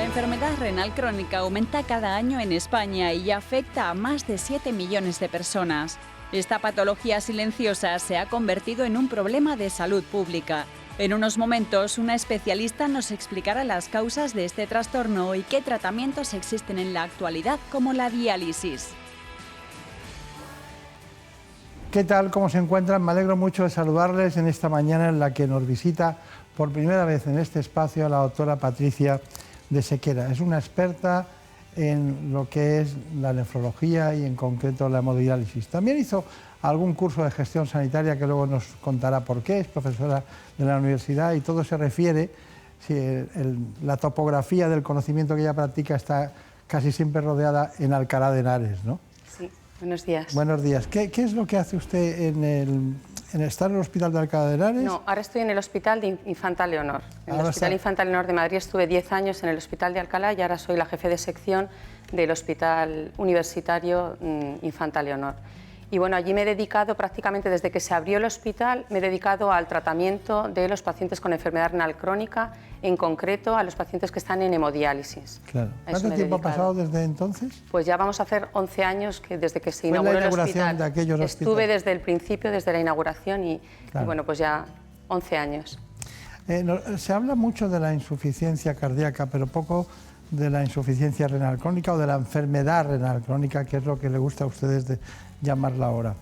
La enfermedad renal crónica aumenta cada año en España y afecta a más de 7 millones de personas. Esta patología silenciosa se ha convertido en un problema de salud pública. En unos momentos, una especialista nos explicará las causas de este trastorno y qué tratamientos existen en la actualidad, como la diálisis. ¿Qué tal? ¿Cómo se encuentran? Me alegro mucho de saludarles en esta mañana en la que nos visita por primera vez en este espacio la doctora Patricia de Sequera. Es una experta en lo que es la nefrología y en concreto la hemodiálisis. También hizo algún curso de gestión sanitaria que luego nos contará por qué, es profesora de la universidad y todo se refiere, la topografía del conocimiento que ella practica está casi siempre rodeada en Alcalá de Henares, ¿no? Sí, buenos días. Buenos días. ¿Qué es lo que hace usted estar en el hospital de Alcalá de Henares? No, ahora estoy en el hospital de Infanta Leonor. En el Hospital Infanta Leonor de Madrid estuve 10 años en el hospital de Alcalá y ahora soy la jefe de sección del Hospital Universitario Infanta Leonor. Y bueno, allí me he dedicado prácticamente desde que se abrió el hospital, me he dedicado al tratamiento de los pacientes con enfermedad renal crónica, en concreto a los pacientes que están en hemodiálisis. Claro. ¿Cuánto tiempo ha pasado desde entonces? Pues ya vamos a hacer 11 años desde que se inauguró el hospital. De aquellos Estuve desde el principio, desde la inauguración y bueno, pues ya 11 años. Se habla mucho de la insuficiencia cardíaca, pero poco de la insuficiencia renal crónica o de la enfermedad renal crónica, que es lo que le gusta a ustedes de llamarla ahora.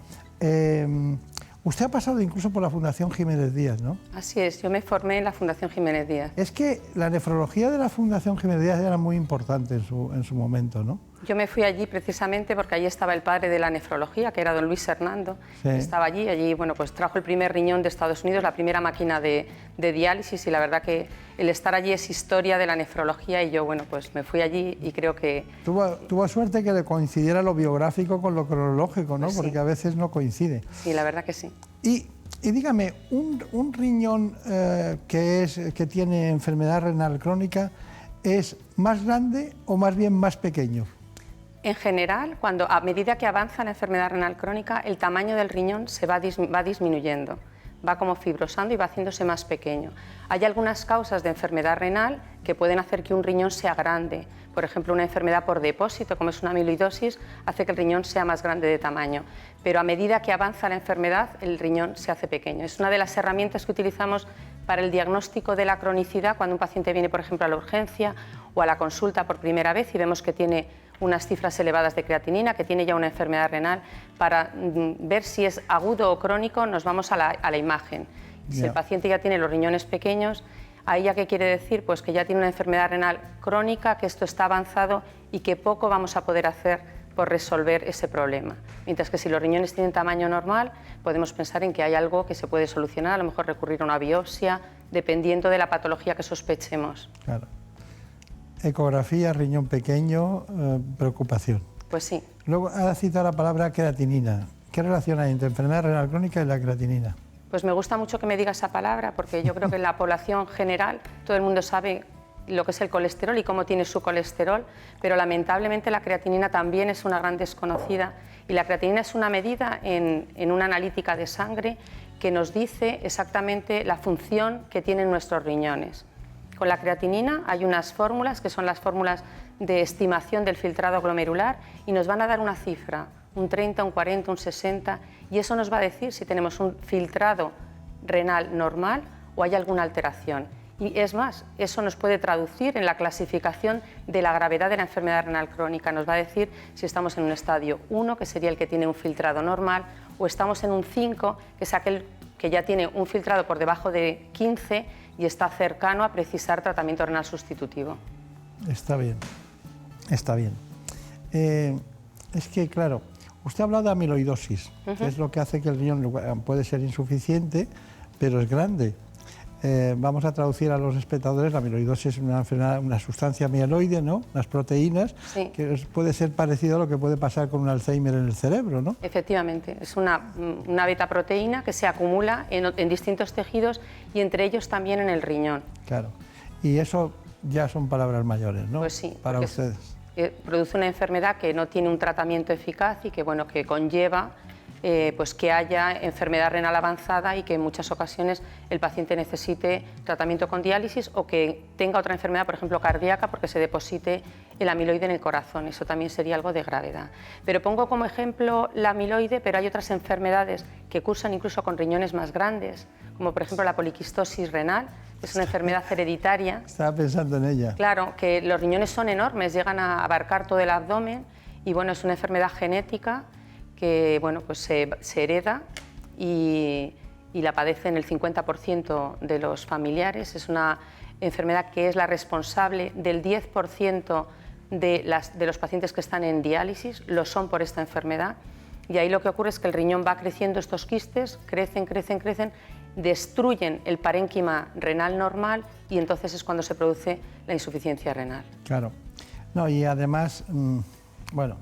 Usted ha pasado incluso por la Fundación Jiménez Díaz, ¿no? Así es, yo me formé en la Fundación Jiménez Díaz. Es que la nefrología de la Fundación Jiménez Díaz era muy importante en su momento, ¿no? Yo me fui allí precisamente porque allí estaba el padre de la nefrología, que era don Luis Hernando. Sí. Estaba allí bueno, pues trajo el primer riñón de Estados Unidos, la primera máquina de diálisis, y la verdad que el estar allí es historia de la nefrología y yo, bueno, pues me fui allí y creo que... Tuvo suerte que le coincidiera lo biográfico con lo cronológico, ¿no? Pues sí. Porque a veces no coincide. Sí, la verdad que sí. Y dígame, un riñón que tiene enfermedad renal crónica, ¿es más grande o más bien más pequeño? En general, a medida que avanza la enfermedad renal crónica, el tamaño del riñón se va disminuyendo, va como fibrosando y va haciéndose más pequeño. Hay algunas causas de enfermedad renal que pueden hacer que un riñón sea grande. Por ejemplo, una enfermedad por depósito, como es una amiloidosis, hace que el riñón sea más grande de tamaño. Pero a medida que avanza la enfermedad, el riñón se hace pequeño. Es una de las herramientas que utilizamos para el diagnóstico de la cronicidad cuando un paciente viene, por ejemplo, a la urgencia o a la consulta por primera vez y vemos que tiene unas cifras elevadas de creatinina, que tiene ya una enfermedad renal. Para ver si es agudo o crónico, nos vamos a la imagen. Si el paciente ya tiene los riñones pequeños, ¿ahí ya qué quiere decir? Pues que ya tiene una enfermedad renal crónica, que esto está avanzado y que poco vamos a poder hacer por resolver ese problema. Mientras que si los riñones tienen tamaño normal, podemos pensar en que hay algo que se puede solucionar, a lo mejor recurrir a una biopsia, dependiendo de la patología que sospechemos. Claro. Ecografía, riñón pequeño, preocupación. Pues sí. Luego ha citado la palabra creatinina. ¿Qué relación hay entre enfermedad renal crónica y la creatinina? Pues me gusta mucho que me diga esa palabra, porque yo creo que en la población general todo el mundo sabe lo que es el colesterol y cómo tiene su colesterol, pero lamentablemente la creatinina también es una gran desconocida, y la creatinina es una medida en una analítica de sangre que nos dice exactamente la función que tienen nuestros riñones. Con la creatinina hay unas fórmulas que son las fórmulas de estimación del filtrado glomerular y nos van a dar una cifra, un 30, un 40, un 60, y eso nos va a decir si tenemos un filtrado renal normal o hay alguna alteración. Y es más, eso nos puede traducir en la clasificación de la gravedad de la enfermedad renal crónica. Nos va a decir si estamos en un estadio 1, que sería el que tiene un filtrado normal, o estamos en un 5, que es aquel que ya tiene un filtrado por debajo de 15 y está cercano a precisar tratamiento renal sustitutivo. Está bien, está bien. Es que, claro, usted ha hablado de amiloidosis, que es lo que hace que el riñón puede ser insuficiente, pero es grande. Vamos a traducir a los espectadores, la amiloidosis es una sustancia mieloide, ¿no? Unas proteínas, sí, que puede ser parecido a lo que puede pasar con un Alzheimer en el cerebro, ¿no? Efectivamente, es una beta-proteína que se acumula en distintos tejidos y entre ellos también en el riñón. Claro, y eso ya son palabras mayores, ¿no? Pues sí. Para ustedes. Produce una enfermedad que no tiene un tratamiento eficaz y que, bueno, que conlleva pues que haya enfermedad renal avanzada y que en muchas ocasiones el paciente necesite tratamiento con diálisis o que tenga otra enfermedad, por ejemplo cardíaca, porque se deposite el amiloide en el corazón. Eso también sería algo de gravedad. Pero pongo como ejemplo la amiloide, pero hay otras enfermedades que cursan incluso con riñones más grandes, como por ejemplo la poliquistosis renal, que es una enfermedad hereditaria. Estaba pensando en ella. Claro, que los riñones son enormes, llegan a abarcar todo el abdomen y bueno, es una enfermedad genética que bueno, pues se hereda y la padecen el 50% de los familiares. Es una enfermedad que es la responsable del 10% de los pacientes que están en diálisis, lo son por esta enfermedad. Y ahí lo que ocurre es que el riñón va creciendo, estos quistes crecen, destruyen el parénquima renal normal y entonces es cuando se produce la insuficiencia renal. Claro. No, y además, bueno,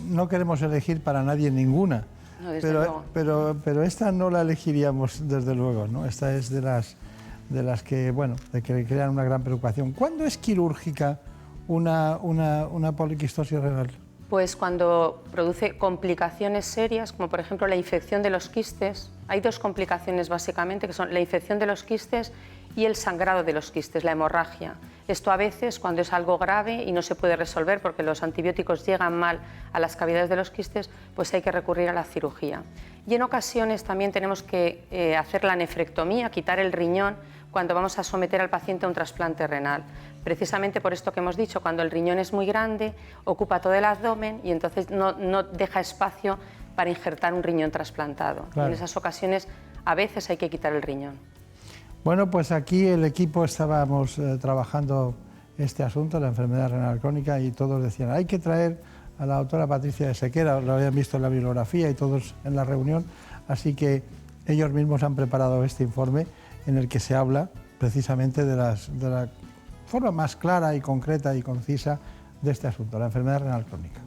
no queremos elegir para nadie ninguna, no, pero esta no la elegiríamos desde luego, ¿no? Esta es de las que, bueno, de que crean una gran preocupación. ¿Cuándo es quirúrgica una poliquistosis renal? Pues cuando produce complicaciones serias, como por ejemplo la infección de los quistes. Hay dos complicaciones básicamente, que son la infección de los quistes y el sangrado de los quistes, la hemorragia. Esto a veces, cuando es algo grave y no se puede resolver porque los antibióticos llegan mal a las cavidades de los quistes, pues hay que recurrir a la cirugía. Y en ocasiones también tenemos que hacer la nefrectomía, quitar el riñón, cuando vamos a someter al paciente a un trasplante renal. Precisamente por esto que hemos dicho, cuando el riñón es muy grande, ocupa todo el abdomen y entonces no deja espacio para injertar un riñón trasplantado. Claro. En esas ocasiones a veces hay que quitar el riñón. Bueno, pues aquí el equipo estábamos trabajando este asunto, la enfermedad renal crónica, y todos decían, hay que traer a la doctora Patricia de Sequera, lo habían visto en la bibliografía y todos en la reunión, así que ellos mismos han preparado este informe en el que se habla precisamente de la forma más clara y concreta y concisa de este asunto, la enfermedad renal crónica.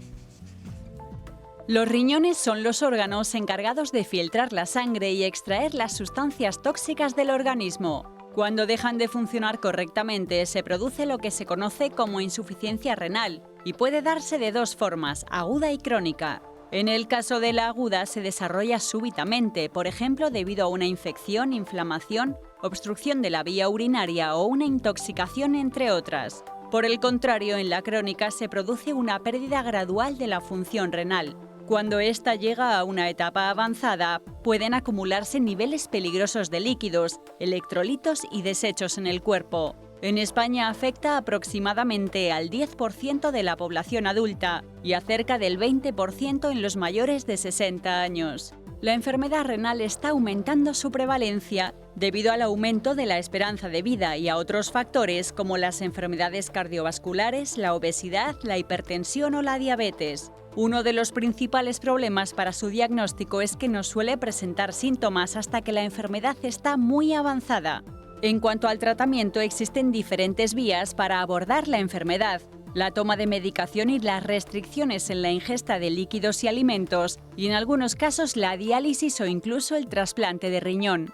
Los riñones son los órganos encargados de filtrar la sangre y extraer las sustancias tóxicas del organismo. Cuando dejan de funcionar correctamente, se produce lo que se conoce como insuficiencia renal y puede darse de dos formas, aguda y crónica. En el caso de la aguda se desarrolla súbitamente, por ejemplo debido a una infección, inflamación, obstrucción de la vía urinaria o una intoxicación, entre otras. Por el contrario, en la crónica se produce una pérdida gradual de la función renal. Cuando ésta llega a una etapa avanzada, pueden acumularse niveles peligrosos de líquidos, electrolitos y desechos en el cuerpo. En España afecta aproximadamente al 10% de la población adulta y a cerca del 20% en los mayores de 60 años. La enfermedad renal está aumentando su prevalencia debido al aumento de la esperanza de vida y a otros factores como las enfermedades cardiovasculares, la obesidad, la hipertensión o la diabetes. Uno de los principales problemas para su diagnóstico es que no suele presentar síntomas hasta que la enfermedad está muy avanzada. En cuanto al tratamiento, existen diferentes vías para abordar la enfermedad. La toma de medicación y las restricciones en la ingesta de líquidos y alimentos, y en algunos casos la diálisis o incluso el trasplante de riñón.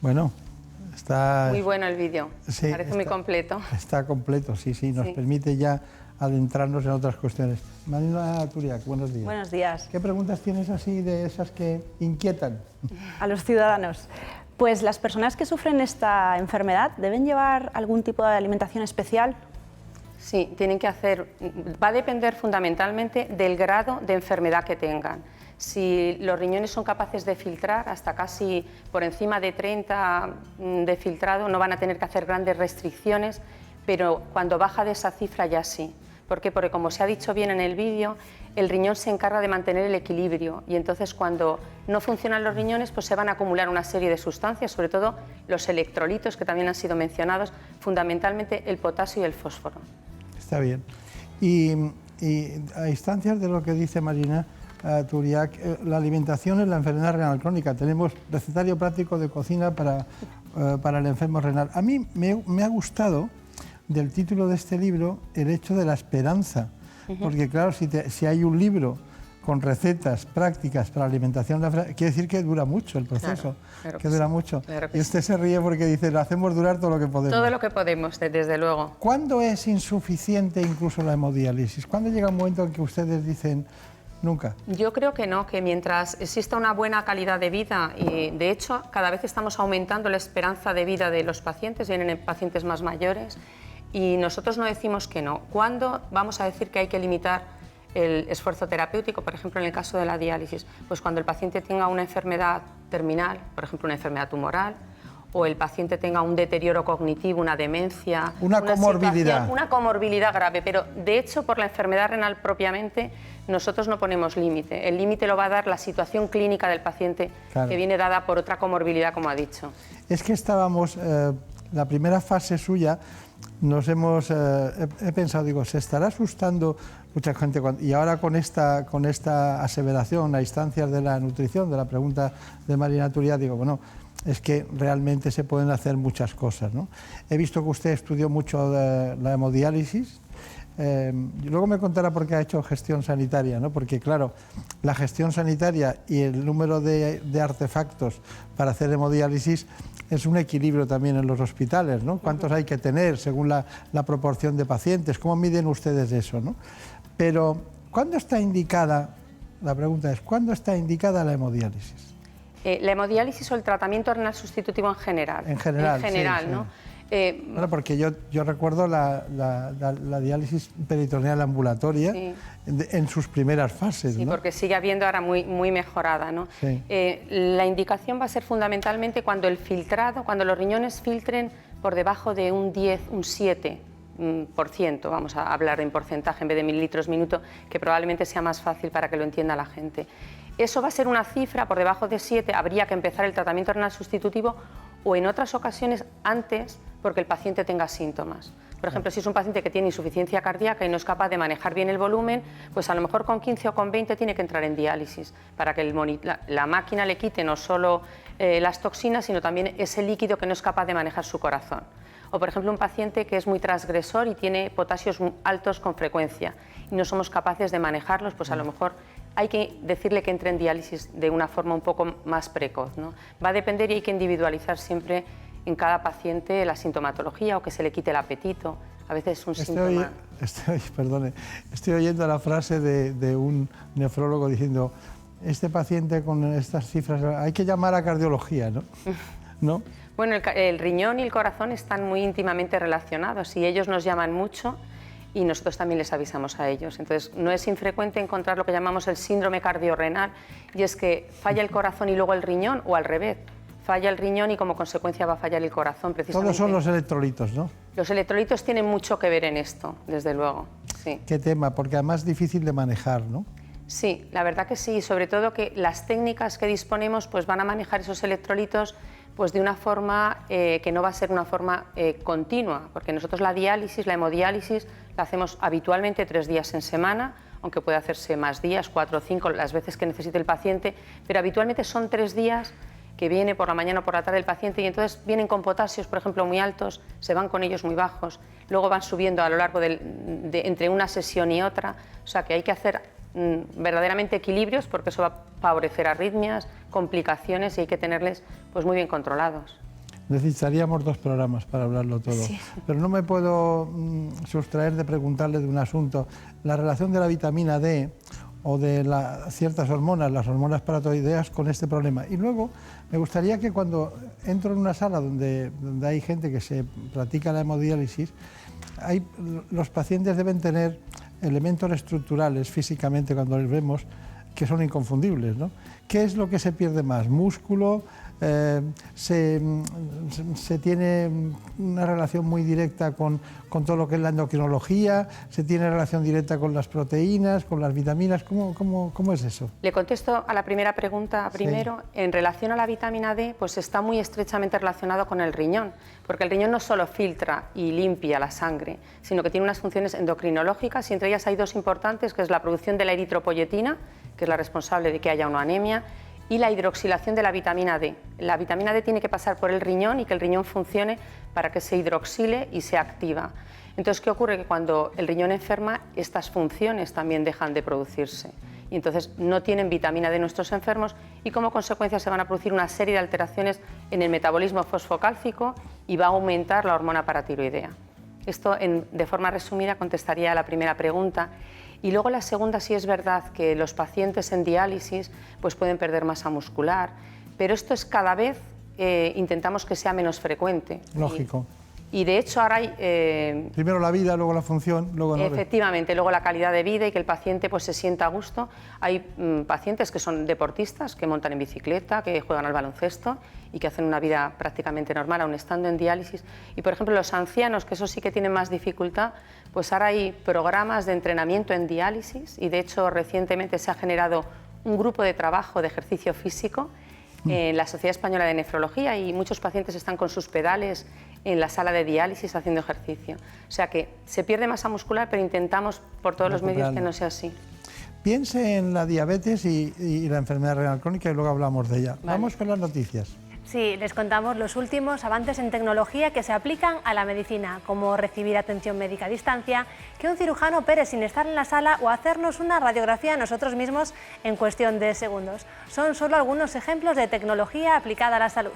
Bueno, está... Muy bueno el vídeo, sí, parece muy completo. Está completo, sí, nos permite ya adentrarnos en otras cuestiones. Marina Turiak, buenos días. Buenos días. ¿Qué preguntas tienes así de esas que inquietan a los ciudadanos? Pues las personas que sufren esta enfermedad deben llevar algún tipo de alimentación especial. Sí, tienen que hacer, va a depender fundamentalmente del grado de enfermedad que tengan. Si los riñones son capaces de filtrar hasta casi por encima de 30 de filtrado, no van a tener que hacer grandes restricciones, pero cuando baja de esa cifra ya sí. ¿Por qué? Porque como se ha dicho bien en el vídeo, el riñón se encarga de mantener el equilibrio y entonces cuando no funcionan los riñones pues se van a acumular una serie de sustancias, sobre todo los electrolitos que también han sido mencionados, fundamentalmente el potasio y el fósforo. Está bien. Y a instancias de lo que dice Marina Turiak, la alimentación en la enfermedad renal crónica. Tenemos recetario práctico de cocina para el enfermo renal. A mí me ha gustado del título de este libro el hecho de la esperanza, porque claro, si hay un libro con recetas prácticas para la alimentación, quiere decir que dura mucho el proceso, claro que dura mucho. Claro que y usted se ríe porque dice, lo hacemos durar todo lo que podemos. Todo lo que podemos, desde luego. ¿Cuándo es insuficiente incluso la hemodiálisis? ¿Cuándo llega un momento en que ustedes dicen, Nunca. Yo creo que no, que mientras exista una buena calidad de vida, y de hecho cada vez estamos aumentando la esperanza de vida de los pacientes, vienen pacientes más mayores, y nosotros no decimos que no. ¿Cuándo vamos a decir que hay que limitar el esfuerzo terapéutico? Por ejemplo, en el caso de la diálisis, pues cuando el paciente tenga una enfermedad terminal, por ejemplo una enfermedad tumoral, o el paciente tenga un deterioro cognitivo, una demencia, una comorbilidad. Una comorbilidad grave, pero de hecho por la enfermedad renal propiamente nosotros no ponemos límite. El límite lo va a dar la situación clínica del paciente, claro, que viene dada por otra comorbilidad, como ha dicho. Es que estábamos, la primera fase suya, he pensado, digo, se estará asustando mucha gente, y ahora con esta aseveración a instancias de la nutrición, de la pregunta de Marina Turia, digo, bueno, es que realmente se pueden hacer muchas cosas, ¿no? He visto que usted estudió mucho la hemodiálisis. Luego me contará por qué ha hecho gestión sanitaria, ¿no? Porque claro, la gestión sanitaria y el número de artefactos para hacer hemodiálisis es un equilibrio también en los hospitales, ¿no? ¿Cuántos hay que tener según la proporción de pacientes? ¿Cómo miden ustedes eso, ¿no? Pero, ¿cuándo está indicada, la pregunta es, ¿cuándo está indicada la hemodiálisis? La hemodiálisis o el tratamiento renal sustitutivo en general. En general, sí, ¿no? Sí. Bueno, porque yo recuerdo la diálisis peritoneal ambulatoria, sí, en sus primeras fases. Sí, ¿no? Porque sigue habiendo ahora muy mejorada, ¿no? Sí. La indicación va a ser fundamentalmente cuando el filtrado, cuando los riñones filtren por debajo de un 10, un 7%, vamos a hablar en porcentaje en vez de mililitros minuto, que probablemente sea más fácil para que lo entienda la gente. Eso va a ser una cifra, por debajo de 7 habría que empezar el tratamiento renal sustitutivo, o en otras ocasiones antes, porque el paciente tenga síntomas. Por ejemplo, si es un paciente que tiene insuficiencia cardíaca y no es capaz de manejar bien el volumen, pues a lo mejor con 15 o con 20 tiene que entrar en diálisis para que la máquina le quite no solo las toxinas, sino también ese líquido que no es capaz de manejar su corazón. O, por ejemplo, un paciente que es muy transgresor y tiene potasios altos con frecuencia y no somos capaces de manejarlos, pues a lo mejor hay que decirle que entre en diálisis de una forma un poco más precoz, ¿no? Va a depender y hay que individualizar siempre en cada paciente la sintomatología o que se le quite el apetito. A veces es un síntoma... Estoy oyendo la frase de un nefrólogo diciendo, este paciente con estas cifras, hay que llamar a cardiología, ¿no? ¿No? Bueno, el riñón y el corazón están muy íntimamente relacionados y ellos nos llaman mucho y nosotros también les avisamos a ellos. Entonces, no es infrecuente encontrar lo que llamamos el síndrome cardiorrenal, y es que falla el corazón y luego el riñón, o al revés, falla el riñón y como consecuencia va a fallar el corazón, precisamente. Todos son los electrolitos, ¿no? Los electrolitos tienen mucho que ver en esto, desde luego, sí. ¿Qué tema? Porque además es difícil de manejar, ¿no? Sí, la verdad que sí, sobre todo que las técnicas que disponemos pues van a manejar esos electrolitos pues de una forma que no va a ser una forma continua, porque nosotros la diálisis, la hemodiálisis, la hacemos habitualmente 3 días en semana, aunque puede hacerse más días, 4 o 5, las veces que necesite el paciente, pero habitualmente son 3 días que viene por la mañana o por la tarde el paciente y entonces vienen con potasios, por ejemplo, muy altos, se van con ellos muy bajos, luego van subiendo a lo largo entre una sesión y otra, o sea que hay que hacer verdaderamente equilibrios porque eso va a favorecer arritmias, complicaciones y hay que tenerles pues muy bien controlados. Necesitaríamos 2 programas para hablarlo todo, sí. Pero no me puedo sustraer de preguntarle de un asunto, la relación de la vitamina D o de ciertas hormonas, las hormonas paratiroideas, con este problema. Y luego me gustaría que cuando entro en una sala donde hay gente que se practica la hemodiálisis, los pacientes deben tener elementos estructurales físicamente cuando les vemos que son inconfundibles, ¿no? ¿Qué es lo que se pierde más? ¿Músculo? Se tiene una relación muy directa con todo lo que es la endocrinología, se tiene relación directa con las proteínas, con las vitaminas, ¿cómo es eso? Le contesto a la primera pregunta primero. Sí. En relación a la vitamina D, pues está muy estrechamente relacionado con el riñón, porque el riñón no solo filtra y limpia la sangre, sino que tiene unas funciones endocrinológicas y entre ellas hay 2 importantes, que es la producción de la eritropoyetina, que es la responsable de que haya una anemia, y la hidroxilación de la vitamina D. La vitamina D tiene que pasar por el riñón y que el riñón funcione para que se hidroxile y se activa. Entonces, ¿qué ocurre? Que cuando el riñón enferma, estas funciones también dejan de producirse. Y entonces no tienen vitamina D nuestros enfermos y como consecuencia se van a producir una serie de alteraciones en el metabolismo fosfocálcico y va a aumentar la hormona paratiroidea. Esto, de forma resumida, contestaría a la primera pregunta. Y luego la segunda, sí es verdad que los pacientes en diálisis pues pueden perder masa muscular, pero esto es cada vez, intentamos que sea menos frecuente. Lógico. Y de hecho ahora hay... primero la vida, luego la función, luego... Efectivamente, luego la calidad de vida y que el paciente pues, se sienta a gusto. Hay pacientes que son deportistas, que montan en bicicleta, que juegan al baloncesto y que hacen una vida prácticamente normal, aun estando en diálisis. Y por ejemplo los ancianos, que eso sí que tienen más dificultad, pues ahora hay programas de entrenamiento en diálisis y de hecho recientemente se ha generado un grupo de trabajo de ejercicio físico en la Sociedad Española de Nefrología y muchos pacientes están con sus pedales en la sala de diálisis haciendo ejercicio. O sea que se pierde masa muscular, pero intentamos por todos los medios que no sea así. Piense en la diabetes y la enfermedad renal crónica y luego hablamos de ella. Vale. Vamos con las noticias. Sí, les contamos los últimos avances en tecnología que se aplican a la medicina, como recibir atención médica a distancia, que un cirujano opere sin estar en la sala o hacernos una radiografía a nosotros mismos en cuestión de segundos. Son solo algunos ejemplos de tecnología aplicada a la salud.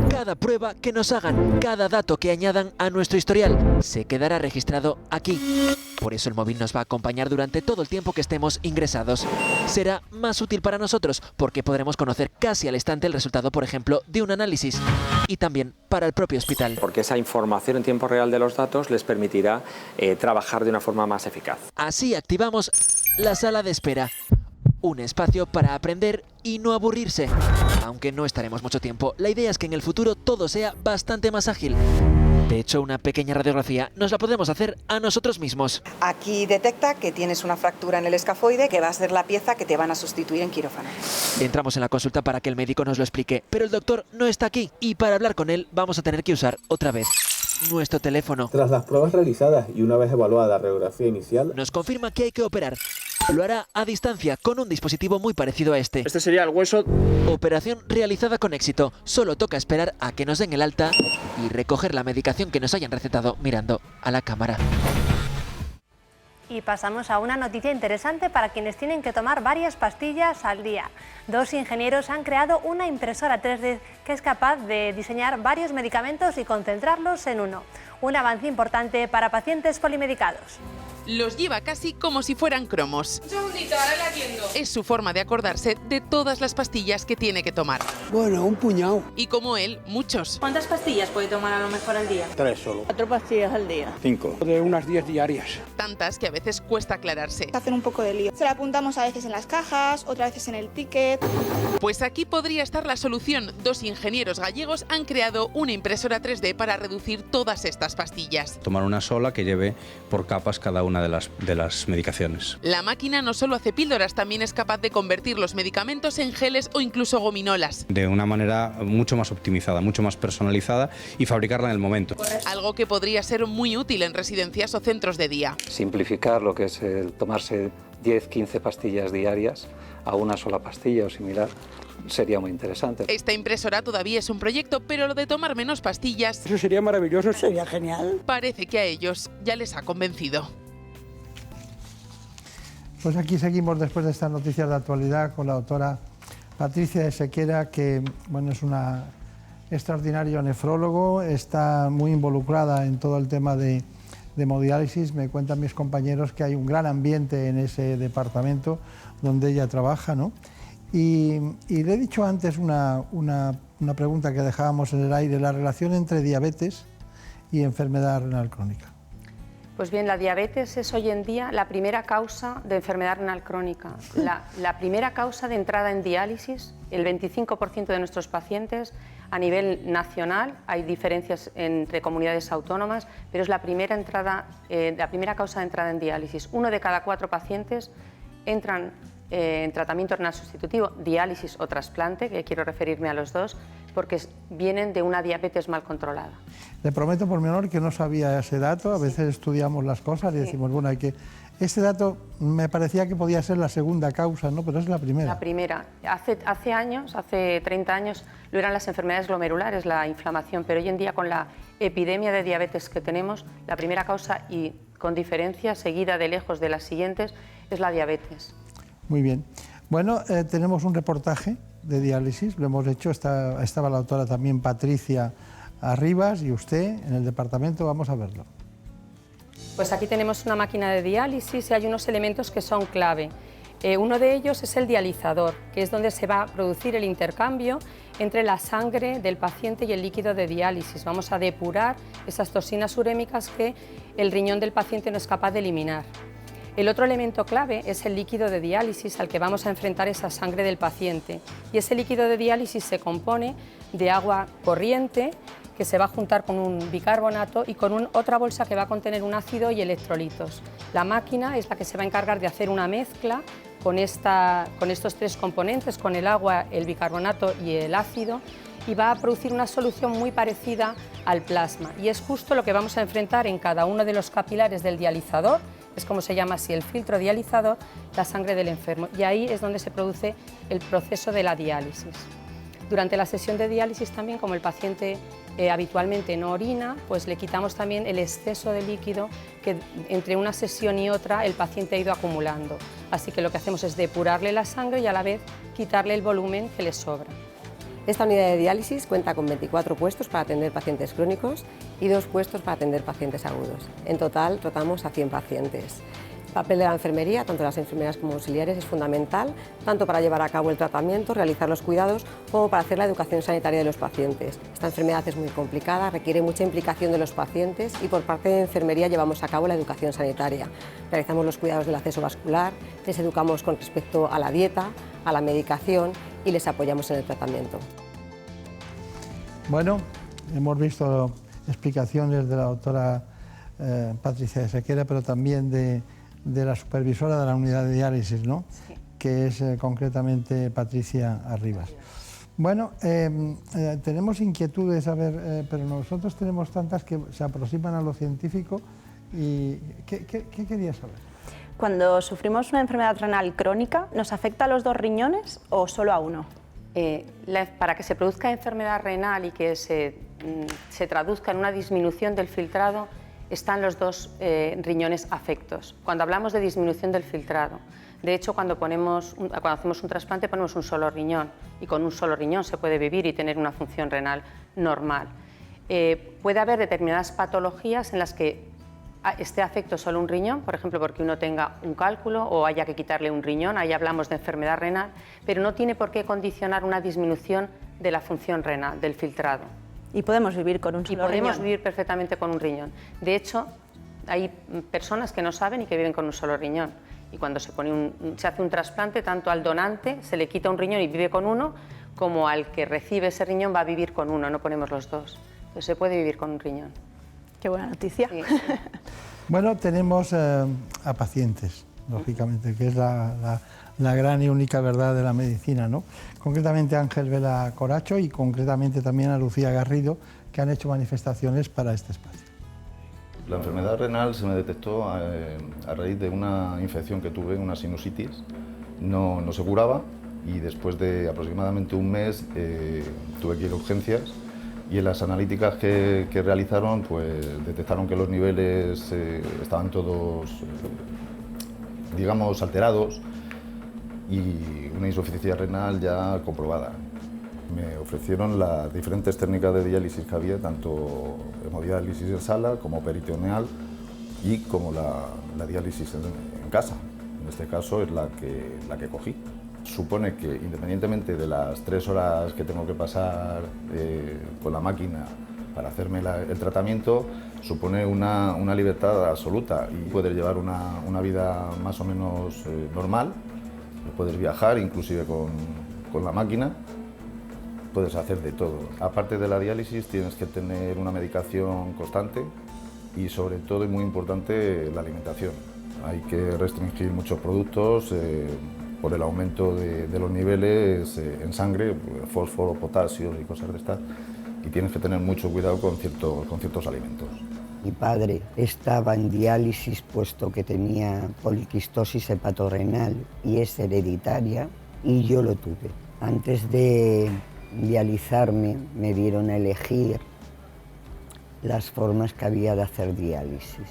Cada prueba que nos hagan, cada dato que añadan a nuestro historial, se quedará registrado aquí. Por eso el móvil nos va a acompañar durante todo el tiempo que estemos ingresados. Será más útil para nosotros porque podremos conocer casi al instante el resultado, por ejemplo, de un análisis. Y también para el propio hospital. Porque esa información en tiempo real de los datos les permitirá trabajar de una forma más eficaz. Así activamos la sala de espera. Un espacio para aprender y no aburrirse. Aunque no estaremos mucho tiempo, la idea es que en el futuro todo sea bastante más ágil. De hecho, una pequeña radiografía nos la podemos hacer a nosotros mismos. Aquí detecta que tienes una fractura en el escafoide, que va a ser la pieza que te van a sustituir en quirófano. Entramos en la consulta para que el médico nos lo explique, pero el doctor no está aquí y para hablar con él vamos a tener que usar otra vez nuestro teléfono. Tras las pruebas realizadas y una vez evaluada la radiografía inicial, nos confirma que hay que operar. Lo hará a distancia con un dispositivo muy parecido a este. Este sería el hueso. Operación realizada con éxito. Solo toca esperar a que nos den el alta y recoger la medicación que nos hayan recetado mirando a la cámara. Y pasamos a una noticia interesante para quienes tienen que tomar varias pastillas al día. 2 ingenieros han creado una impresora 3D que es capaz de diseñar varios medicamentos y concentrarlos en uno. Un avance importante para pacientes polimedicados. Los lleva casi como si fueran cromos. Un segundito, ahora le atiendo. Es su forma de acordarse de todas las pastillas que tiene que tomar. Bueno, un puñado. Y como él, muchos. ¿Cuántas pastillas puede tomar a lo mejor al día? 3 solo. 4 pastillas al día. 5. De unas 10 diarias. Tantas que a veces cuesta aclararse. Hacen un poco de lío. Se la apuntamos a veces en las cajas, otras veces en el ticket. Pues aquí podría estar la solución. 2 ingenieros gallegos han creado una impresora 3D para reducir todas estas pastillas. Tomar una sola que lleve por capas cada una de las medicaciones. La máquina no solo hace píldoras, también es capaz de convertir los medicamentos en geles o incluso gominolas. De una manera mucho más optimizada, mucho más personalizada y fabricarla en el momento. Algo que podría ser muy útil en residencias o centros de día. Simplificar lo que es el tomarse 10-15 pastillas diarias a una sola pastilla o similar sería muy interesante. Esta impresora todavía es un proyecto, pero lo de tomar menos pastillas... Eso sería maravilloso, sería genial. Parece que a ellos ya les ha convencido. Pues aquí seguimos después de estas noticias de actualidad con la doctora Patricia de Sequera, que bueno, es una extraordinario nefrólogo, está muy involucrada en todo el tema de hemodiálisis. Me cuentan mis compañeros que hay un gran ambiente en ese departamento donde ella trabaja, ¿no? Y le he dicho antes una pregunta que dejábamos en el aire, la relación entre diabetes y enfermedad renal crónica. Pues bien, la diabetes es hoy en día la primera causa de enfermedad renal crónica. La primera causa de entrada en diálisis, el 25% de nuestros pacientes a nivel nacional, hay diferencias entre comunidades autónomas, pero es la primera causa de entrada en diálisis. 1 de cada 4 pacientes entran en tratamiento renal sustitutivo, diálisis o trasplante, que quiero referirme a los dos, porque vienen de una diabetes mal controlada. Le prometo por mi honor que no sabía ese dato, a veces estudiamos las cosas y decimos, bueno, hay que... Este dato me parecía que podía ser la segunda causa, ¿no? Pero es la primera. La primera. Hace años, hace 30 años, lo eran las enfermedades glomerulares, la inflamación, pero hoy en día con la epidemia de diabetes que tenemos, la primera causa y con diferencia, seguida de lejos de las siguientes, es la diabetes. Muy bien. Bueno, tenemos un reportaje de diálisis, lo hemos hecho, estaba la doctora también Patricia Arribas y usted en el departamento, vamos a verlo. Pues aquí tenemos una máquina de diálisis y hay unos elementos que son clave. Uno de ellos es el dializador, que es donde se va a producir el intercambio entre la sangre del paciente y el líquido de diálisis. Vamos a depurar esas toxinas urémicas que el riñón del paciente no es capaz de eliminar. El otro elemento clave es el líquido de diálisis al que vamos a enfrentar esa sangre del paciente. Y ese líquido de diálisis se compone de agua corriente, que se va a juntar con un bicarbonato y con otra bolsa que va a contener un ácido y electrolitos. La máquina es la que se va a encargar de hacer una mezcla con estos tres componentes, con el agua, el bicarbonato y el ácido, y va a producir una solución muy parecida al plasma. Y es justo lo que vamos a enfrentar en cada uno de los capilares del dializador, es como se llama así el filtro dializador, la sangre del enfermo. Y ahí es donde se produce el proceso de la diálisis. Durante la sesión de diálisis también, como el paciente habitualmente no orina, pues le quitamos también el exceso de líquido que entre una sesión y otra el paciente ha ido acumulando. Así que lo que hacemos es depurarle la sangre y a la vez quitarle el volumen que le sobra. Esta unidad de diálisis cuenta con 24 puestos para atender pacientes crónicos y 2 puestos para atender pacientes agudos. En total tratamos a 100 pacientes. El papel de la enfermería, tanto las enfermeras como auxiliares, es fundamental, tanto para llevar a cabo el tratamiento, realizar los cuidados, como para hacer la educación sanitaria de los pacientes. Esta enfermedad es muy complicada, requiere mucha implicación de los pacientes y por parte de enfermería llevamos a cabo la educación sanitaria. Realizamos los cuidados del acceso vascular, les educamos con respecto a la dieta, a la medicación y les apoyamos en el tratamiento. Bueno, hemos visto explicaciones de la doctora Patricia de Sequera, pero también de la supervisora de la unidad de diálisis, ¿no? Sí. Que es concretamente Patricia Arribas. Bueno, tenemos inquietudes, a ver, pero nosotros tenemos tantas que se aproximan a lo científico. ¿Y qué querías saber? Cuando sufrimos una enfermedad renal crónica, ¿nos afecta a los 2 riñones o solo a uno? Para que se produzca enfermedad renal y que se traduzca en una disminución del filtrado, están los 2 riñones afectos. Cuando hablamos de disminución del filtrado, de hecho, cuando hacemos un trasplante ponemos un solo riñón y con un solo riñón se puede vivir y tener una función renal normal. Puede haber determinadas patologías en las que esté afecto solo un riñón, por ejemplo, porque uno tenga un cálculo o haya que quitarle un riñón, ahí hablamos de enfermedad renal, pero no tiene por qué condicionar una disminución de la función renal, del filtrado. Y podemos vivir con un solo riñón. Y podemos vivir perfectamente con un riñón. De hecho, hay personas que no saben y que viven con un solo riñón. Y cuando se hace un trasplante, tanto al donante se le quita un riñón y vive con uno, como al que recibe ese riñón va a vivir con uno, no ponemos los 2. Entonces se puede vivir con un riñón. Qué buena noticia. Sí. Bueno, tenemos a pacientes, lógicamente, que es la gran y única verdad de la medicina, ¿no? Concretamente a Ángel Vela Coracho y concretamente también a Lucía Garrido, que han hecho manifestaciones para este espacio. La enfermedad renal se me detectó a raíz de una infección que tuve, una sinusitis. No se curaba y después de aproximadamente un mes tuve que ir a urgencias. Y en las analíticas que realizaron, pues detectaron que los niveles estaban todos, digamos, alterados y una insuficiencia renal ya comprobada. Me ofrecieron las diferentes técnicas de diálisis que había, tanto hemodiálisis en sala como peritoneal y como la diálisis en casa. En este caso es la que cogí. Supone que independientemente de las 3 horas que tengo que pasar con la máquina para hacerme el tratamiento, supone una libertad absoluta y poder llevar una vida más o menos normal. Puedes viajar inclusive con la máquina, puedes hacer de todo. Aparte de la diálisis tienes que tener una medicación constante y sobre todo, y muy importante, la alimentación. Hay que restringir muchos productos por el aumento de los niveles en sangre, fósforo, potasio y cosas de estas, y tienes que tener mucho cuidado con ciertos alimentos. Mi padre estaba en diálisis puesto que tenía poliquistosis hepatorrenal y es hereditaria, y yo lo tuve. Antes de dializarme me dieron a elegir las formas que había de hacer diálisis.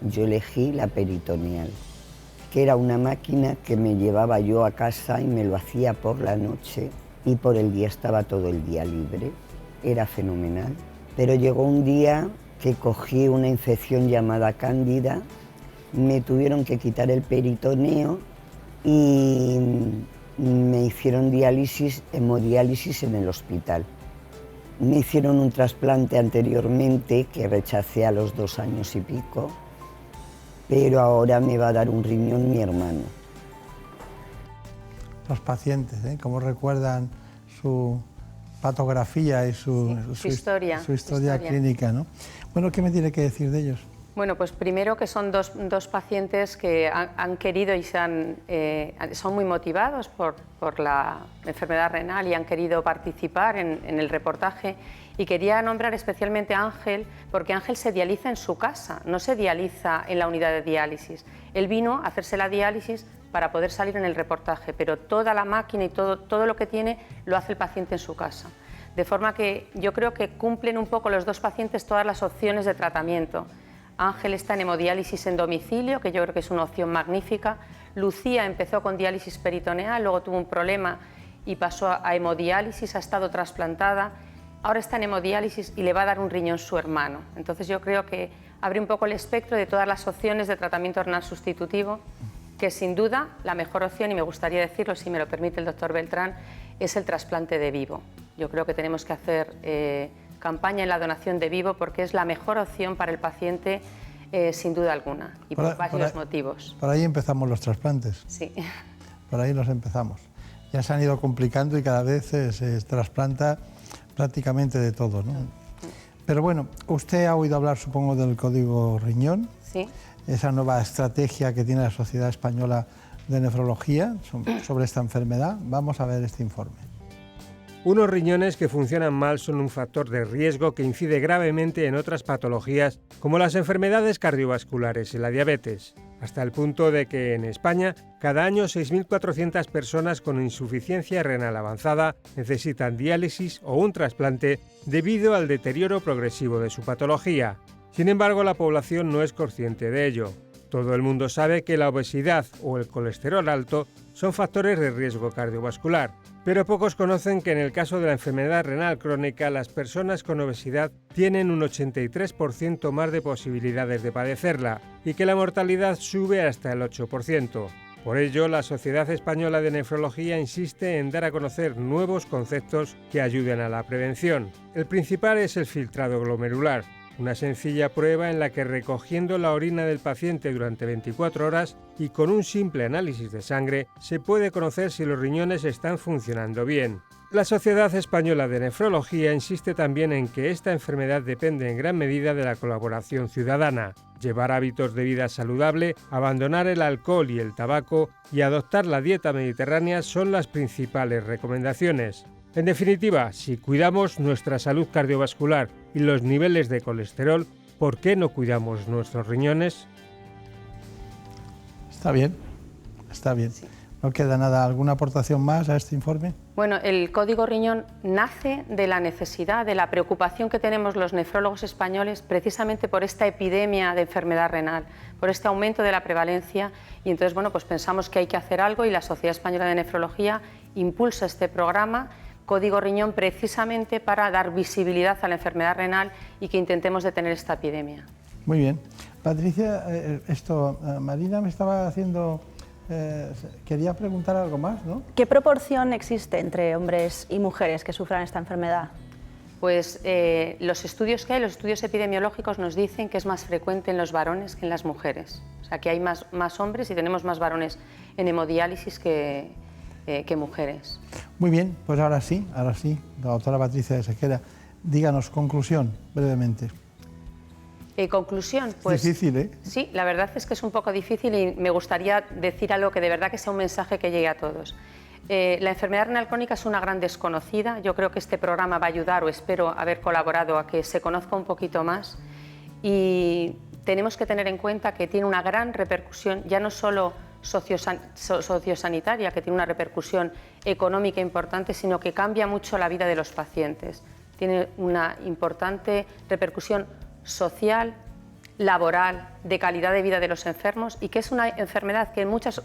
Yo elegí la peritoneal, que era una máquina que me llevaba yo a casa y me lo hacía por la noche y por el día estaba todo el día libre. Era fenomenal. Pero llegó un día que cogí una infección llamada cándida, me tuvieron que quitar el peritoneo y me hicieron diálisis, hemodiálisis en el hospital. Me hicieron un trasplante anteriormente que rechacé a los 2 años y pico, pero ahora me va a dar un riñón mi hermano. Los pacientes, cómo recuerdan su patografía y su historia clínica, ¿no? Bueno, ¿qué me tiene que decir de ellos? Bueno, pues primero que son dos pacientes que han querido y son muy motivados por la enfermedad renal y han querido participar en el reportaje. Y quería nombrar especialmente a Ángel, porque Ángel se dializa en su casa, no se dializa en la unidad de diálisis. Él vino a hacerse la diálisis para poder salir en el reportaje, pero toda la máquina y todo lo que tiene lo hace el paciente en su casa. De forma que yo creo que cumplen un poco los dos pacientes todas las opciones de tratamiento. Ángel está en hemodiálisis en domicilio, que yo creo que es una opción magnífica. Lucía empezó con diálisis peritoneal, luego tuvo un problema y pasó a hemodiálisis, ha estado trasplantada. Ahora está en hemodiálisis y le va a dar un riñón su hermano. Entonces yo creo que abre un poco el espectro de todas las opciones de tratamiento renal sustitutivo, que sin duda la mejor opción, y me gustaría decirlo si me lo permite el doctor Beltrán, es el trasplante de vivo. Yo creo que tenemos que hacer campaña en la donación de vivo porque es la mejor opción para el paciente sin duda alguna y por varios motivos. Por ahí empezamos los trasplantes. Sí. Por ahí los empezamos. Ya se han ido complicando y cada vez se trasplanta prácticamente de todo, ¿no? Pero bueno, usted ha oído hablar, supongo, del código riñón. Sí. Esa nueva estrategia que tiene la Sociedad Española de Nefrología sobre esta enfermedad. Vamos a ver este informe. Unos riñones que funcionan mal son un factor de riesgo que incide gravemente en otras patologías como las enfermedades cardiovasculares y la diabetes, hasta el punto de que en España cada año 6.400 personas con insuficiencia renal avanzada necesitan diálisis o un trasplante debido al deterioro progresivo de su patología. Sin embargo, la población no es consciente de ello. Todo el mundo sabe que la obesidad o el colesterol alto son factores de riesgo cardiovascular, pero pocos conocen que en el caso de la enfermedad renal crónica las personas con obesidad tienen un 83% más de posibilidades de padecerla y que la mortalidad sube hasta el 8%. Por ello, la Sociedad Española de Nefrología insiste en dar a conocer nuevos conceptos que ayuden a la prevención. El principal es el filtrado glomerular, una sencilla prueba en la que recogiendo la orina del paciente durante 24 horas y con un simple análisis de sangre se puede conocer si los riñones están funcionando bien. La Sociedad Española de Nefrología insiste también en que esta enfermedad depende en gran medida de la colaboración ciudadana. Llevar hábitos de vida saludable, abandonar el alcohol y el tabaco y adoptar la dieta mediterránea son las principales recomendaciones. En definitiva, si cuidamos nuestra salud cardiovascular y los niveles de colesterol, ¿por qué no cuidamos nuestros riñones? Está bien, está bien. Sí. ¿No queda nada? ¿Alguna aportación más a este informe? Bueno, el código riñón nace de la necesidad, de la preocupación que tenemos los nefrólogos españoles precisamente por esta epidemia de enfermedad renal, por este aumento de la prevalencia y entonces, bueno, pues pensamos que hay que hacer algo y la Sociedad Española de Nefrología impulsa este programa Código Riñón precisamente para dar visibilidad a la enfermedad renal y que intentemos detener esta epidemia. Muy bien. Patricia, Marina me estaba haciendo... quería preguntar algo más, ¿no? ¿Qué proporción existe entre hombres y mujeres que sufran esta enfermedad? Pues los estudios que hay, los estudios epidemiológicos nos dicen que es más frecuente en los varones que en las mujeres. O sea, que hay más hombres y tenemos más varones en hemodiálisis que mujeres. Muy bien, pues ahora sí, la doctora Patricia de Sequera, díganos, conclusión, brevemente. Conclusión, pues... Difícil, ¿eh? Sí, la verdad es que es un poco difícil y me gustaría decir algo que de verdad que sea un mensaje que llegue a todos. La enfermedad renal crónica es una gran desconocida, yo creo que este programa va a ayudar, o espero haber colaborado a que se conozca un poquito más y tenemos que tener en cuenta que tiene una gran repercusión, ya no solo sociosanitaria, que tiene una repercusión económica importante, sino que cambia mucho la vida de los pacientes. Tiene una importante repercusión social, laboral, de calidad de vida de los enfermos y que es una enfermedad que en muchos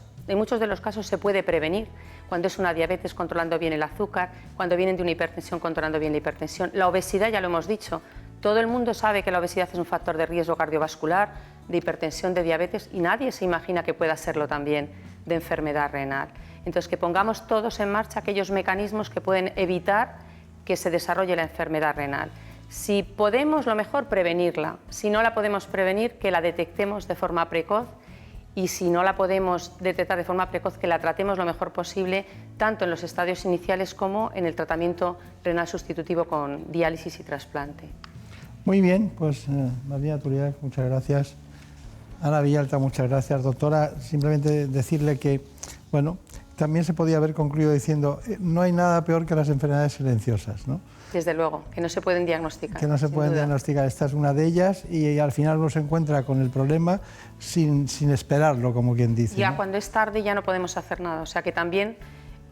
de los casos se puede prevenir, cuando es una diabetes controlando bien el azúcar, cuando vienen de una hipertensión controlando bien la hipertensión. La obesidad, ya lo hemos dicho, Todo el mundo sabe que la obesidad es un factor de riesgo cardiovascular, de hipertensión, de diabetes, y nadie se imagina que pueda serlo también de enfermedad renal. Entonces, que pongamos todos en marcha aquellos mecanismos que pueden evitar que se desarrolle la enfermedad renal. Si podemos, lo mejor, prevenirla. Si no la podemos prevenir, que la detectemos de forma precoz, y si no la podemos detectar de forma precoz, que la tratemos lo mejor posible, tanto en los estadios iniciales como en el tratamiento renal sustitutivo con diálisis y trasplante. Muy bien, pues María Turiac, muchas gracias. Ana Villalta, muchas gracias. Doctora, simplemente decirle que, bueno, también se podía haber concluido diciendo no hay nada peor que las enfermedades silenciosas, ¿no? Desde luego, que no se pueden diagnosticar. Que no se pueden diagnosticar, esta es una de ellas, y al final uno se encuentra con el problema sin esperarlo, como quien dice. Ya, ¿no? cuando es tarde ya no podemos hacer nada, o sea que también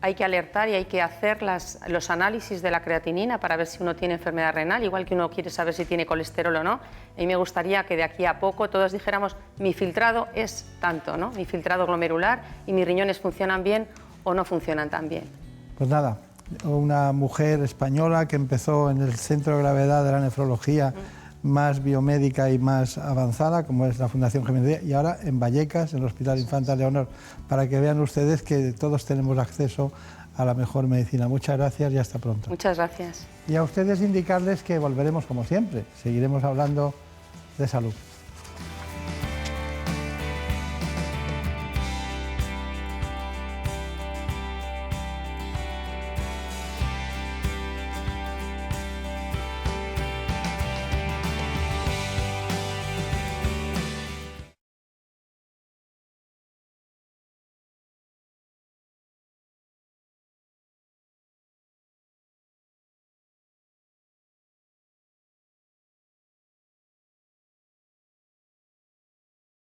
hay que alertar y hay que hacer los análisis de la creatinina para ver si uno tiene enfermedad renal, igual que uno quiere saber si tiene colesterol o no. A mí me gustaría que de aquí a poco todos dijéramos mi filtrado es tanto, ¿no? Mi filtrado glomerular y mis riñones funcionan bien o no funcionan tan bien. Pues nada, una mujer española que empezó en el centro de gravedad de la nefrología más biomédica y más avanzada, como es la Fundación Jiménez, y ahora en Vallecas, en el Hospital Infanta Leonor, para que vean ustedes que todos tenemos acceso a la mejor medicina. Muchas gracias y hasta pronto. Muchas gracias. Y a ustedes indicarles que volveremos como siempre, seguiremos hablando de salud.